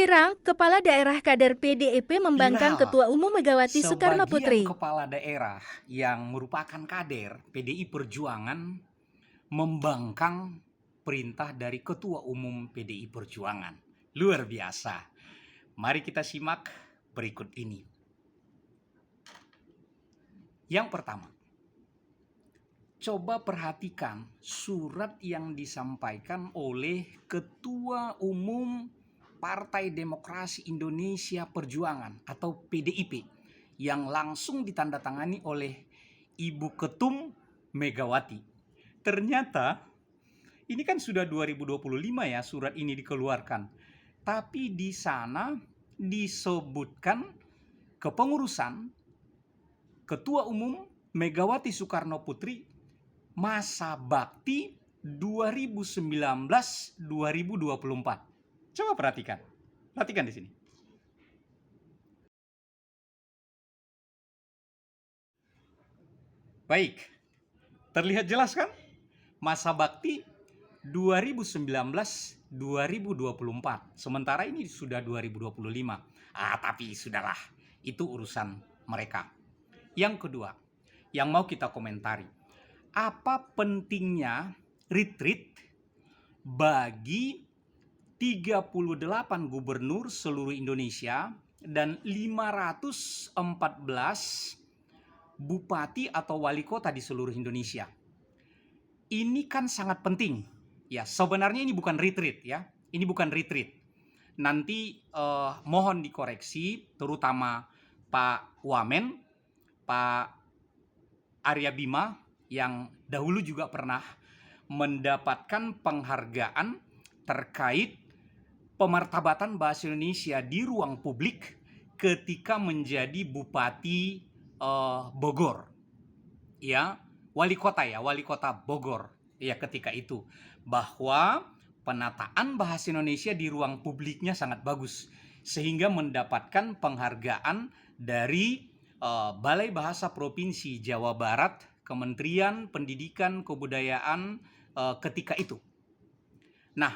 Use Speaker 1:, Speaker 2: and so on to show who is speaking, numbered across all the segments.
Speaker 1: Viral, Kepala Daerah kader PDIP membangkang
Speaker 2: Viral,
Speaker 1: Ketua Umum Megawati Soekarno
Speaker 2: sebagian
Speaker 1: Putri.
Speaker 2: kepala daerah yang merupakan kader PDI Perjuangan membangkang perintah dari Ketua Umum PDI Perjuangan. Luar biasa. Mari kita simak berikut ini. Yang pertama, coba perhatikan surat yang disampaikan oleh Ketua Umum Partai Demokrasi Indonesia Perjuangan atau PDIP yang langsung ditandatangani oleh Ibu Ketum Megawati. Ternyata ini kan sudah 2025 ya surat ini dikeluarkan. Tapi di sana disebutkan kepengurusan Ketua Umum Megawati Soekarno Putri masa bakti 2019-2024. Coba perhatikan. Perhatikan di sini. Baik. Terlihat jelas kan? Masa bakti 2019-2024. Sementara ini sudah 2025. Tapi sudahlah. Itu urusan mereka. Yang kedua, yang mau kita komentari. Apa pentingnya retreat bagi 38 gubernur seluruh Indonesia dan 514 bupati atau wali kota di seluruh Indonesia? Ini kan sangat penting. Ya, sebenarnya ini bukan retreat ya. Ini bukan retreat. Nanti mohon dikoreksi terutama Pak Wamen, Pak Arya Bima yang dahulu juga pernah mendapatkan penghargaan terkait pemartabatan bahasa Indonesia di ruang publik ketika menjadi Bupati Bogor. Ya, wali kota Bogor. Ya, ketika itu bahwa penataan bahasa Indonesia di ruang publiknya sangat bagus sehingga mendapatkan penghargaan dari Balai Bahasa Provinsi Jawa Barat, Kementerian Pendidikan Kebudayaan ketika itu. Nah,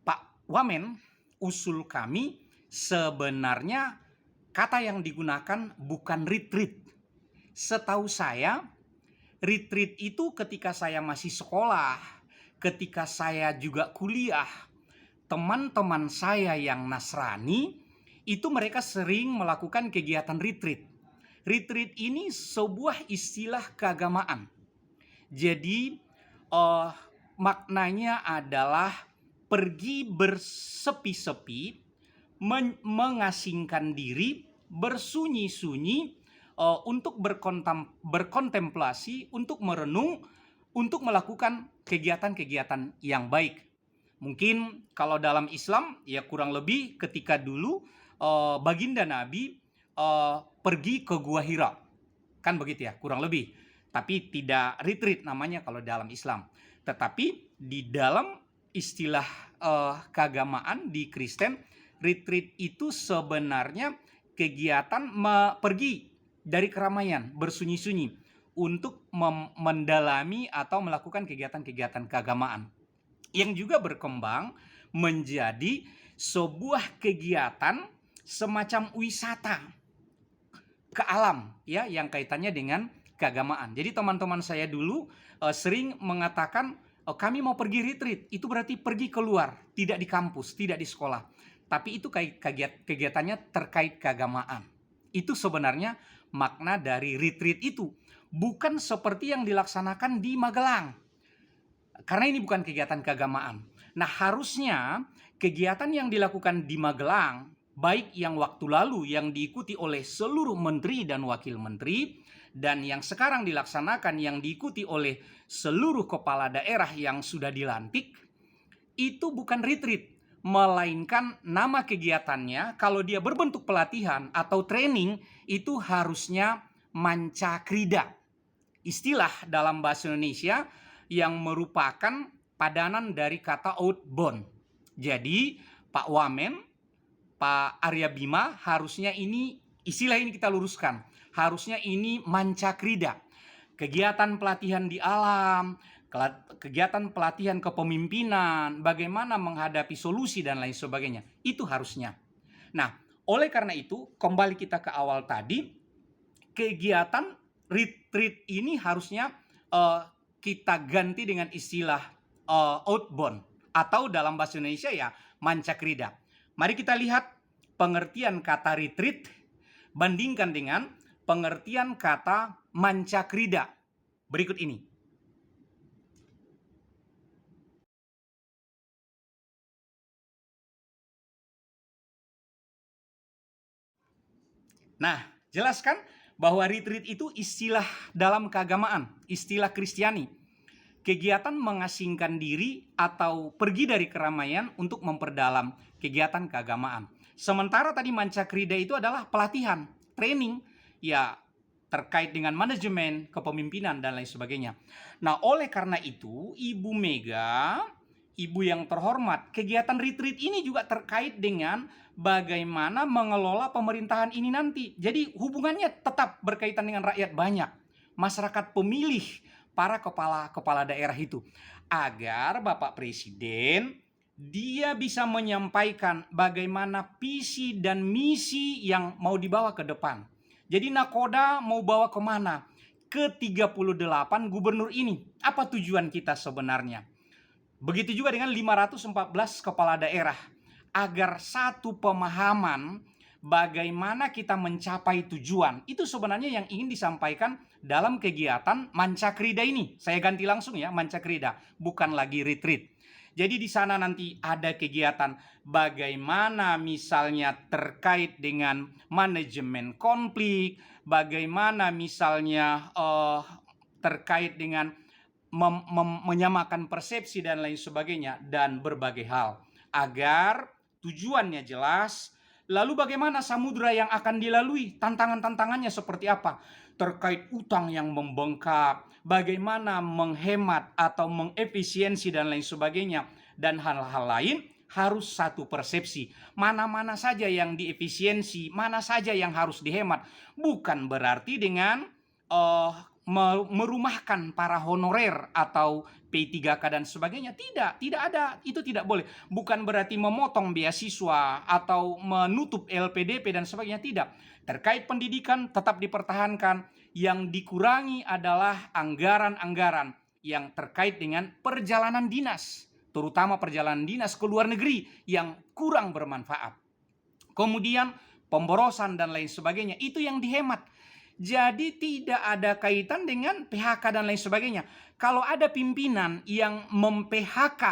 Speaker 2: Pak Wamen, usul kami sebenarnya kata yang digunakan bukan retreat. Setahu saya, retreat itu ketika saya masih sekolah, ketika saya juga kuliah, teman-teman saya yang Nasrani itu mereka sering melakukan kegiatan retreat. Retreat ini sebuah istilah keagamaan. Jadi maknanya adalah pergi bersepi-sepi, mengasingkan diri, bersunyi-sunyi untuk berkontemplasi, untuk merenung, untuk melakukan kegiatan-kegiatan yang baik. Mungkin kalau dalam Islam ya kurang lebih ketika dulu baginda Nabi pergi ke Gua Hira. Kan begitu ya, kurang lebih. Tapi tidak retreat namanya kalau dalam Islam. Tetapi di dalam istilah keagamaan di Kristen, retreat itu sebenarnya kegiatan pergi dari keramaian, bersunyi-sunyi untuk mendalami atau melakukan kegiatan-kegiatan keagamaan yang juga berkembang menjadi sebuah kegiatan semacam wisata ke alam ya yang kaitannya dengan keagamaan. Jadi teman-teman saya dulu sering mengatakan kami mau pergi retreat, itu berarti pergi keluar, tidak di kampus, tidak di sekolah. Tapi itu kegiatannya terkait keagamaan. Itu sebenarnya makna dari retreat itu. Bukan seperti yang dilaksanakan di Magelang. Karena ini bukan kegiatan keagamaan. Nah, harusnya kegiatan yang dilakukan di Magelang, baik yang waktu lalu yang diikuti oleh seluruh menteri dan wakil menteri, dan yang sekarang dilaksanakan yang diikuti oleh seluruh kepala daerah yang sudah dilantik, itu bukan retreat, melainkan nama kegiatannya kalau dia berbentuk pelatihan atau training itu harusnya mancakrida. Istilah dalam bahasa Indonesia yang merupakan padanan dari kata outbound. Jadi Pak Wamen, Pak Arya Bima harusnya ini istilah ini kita luruskan. Harusnya ini mancakrida. Kegiatan pelatihan di alam, kegiatan pelatihan kepemimpinan, bagaimana menghadapi solusi dan lain sebagainya. Itu harusnya. Nah, oleh karena itu, kembali kita ke awal tadi, kegiatan retreat ini harusnya kita ganti dengan istilah outbound, atau dalam bahasa Indonesia ya mancakrida. Mari kita lihat pengertian kata retreat bandingkan dengan pengertian kata mancakrida berikut ini. Nah, jelaskan bahwa retreat itu istilah dalam keagamaan, istilah Kristiani. Kegiatan mengasingkan diri atau pergi dari keramaian untuk memperdalam kegiatan keagamaan. Sementara tadi mancakrida itu adalah pelatihan, training, ya terkait dengan manajemen, kepemimpinan, dan lain sebagainya. Nah, oleh karena itu, Ibu Mega, Ibu yang terhormat, kegiatan retreat ini juga terkait dengan bagaimana mengelola pemerintahan ini nanti. Jadi hubungannya tetap berkaitan dengan rakyat banyak, masyarakat pemilih, para kepala daerah itu, agar Bapak Presiden dia bisa menyampaikan bagaimana visi dan misi yang mau dibawa ke depan. Jadi nakoda mau bawa kemana? Ke 38 gubernur ini. Apa tujuan kita sebenarnya? Begitu juga dengan 514 kepala daerah. Agar satu pemahaman bagaimana kita mencapai tujuan. Itu sebenarnya yang ingin disampaikan dalam kegiatan mancakrida ini. Saya ganti langsung ya, mancakrida, bukan lagi retreat. Jadi di sana nanti ada kegiatan bagaimana misalnya terkait dengan manajemen konflik, bagaimana misalnya terkait dengan menyamakan persepsi dan lain sebagainya, dan berbagai hal. Agar tujuannya jelas. Lalu bagaimana samudra yang akan dilalui, tantangan-tantangannya seperti apa, terkait utang yang membengkak, bagaimana menghemat atau mengefisiensi dan lain sebagainya, dan hal-hal lain. Harus satu persepsi, mana-mana saja yang diefisiensi, mana saja yang harus dihemat. Bukan berarti dengan merumahkan para honorer atau P3K dan sebagainya. Tidak ada, itu tidak boleh. Bukan berarti memotong beasiswa atau menutup LPDP dan sebagainya, tidak. Terkait pendidikan tetap dipertahankan. Yang dikurangi adalah anggaran-anggaran yang terkait dengan perjalanan dinas, terutama perjalanan dinas ke luar negeri yang kurang bermanfaat. Kemudian pemborosan dan lain sebagainya, itu yang dihemat. Jadi tidak ada kaitan dengan PHK dan lain sebagainya. Kalau ada pimpinan yang mem-PHK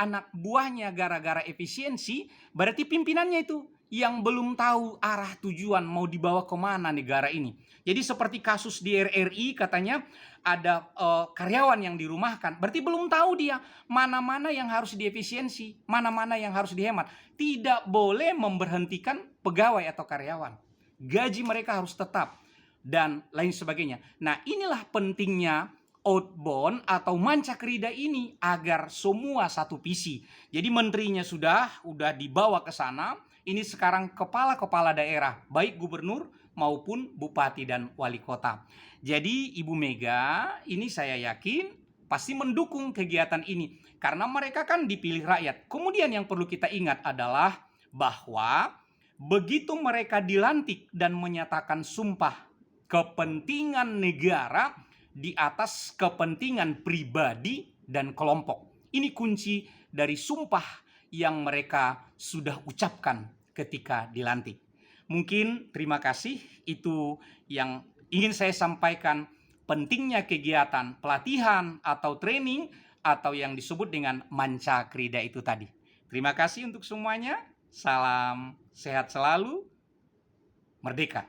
Speaker 2: anak buahnya gara-gara efisiensi, berarti pimpinannya itu yang belum tahu arah tujuan mau dibawa kemana negara ini. Jadi seperti kasus di RRI, katanya ada karyawan yang dirumahkan, berarti belum tahu dia mana-mana yang harus diefisiensi, mana-mana yang harus dihemat. Tidak boleh memberhentikan pegawai atau karyawan. Gaji mereka harus tetap dan lain sebagainya. Nah, inilah pentingnya outbound atau mancakrida ini, agar semua satu visi. Jadi menterinya sudah dibawa ke sana. Ini sekarang kepala-kepala daerah, baik gubernur maupun bupati dan wali kota. Jadi Ibu Mega ini saya yakin pasti mendukung kegiatan ini, karena mereka kan dipilih rakyat. Kemudian yang perlu kita ingat adalah bahwa begitu mereka dilantik dan menyatakan sumpah kepentingan negara di atas kepentingan pribadi dan kelompok. Ini kunci dari sumpah yang mereka sudah ucapkan ketika dilantik. Mungkin terima kasih, itu yang ingin saya sampaikan, pentingnya kegiatan pelatihan atau training atau yang disebut dengan mancakrida itu tadi. Terima kasih untuk semuanya. Salam sehat selalu. Merdeka.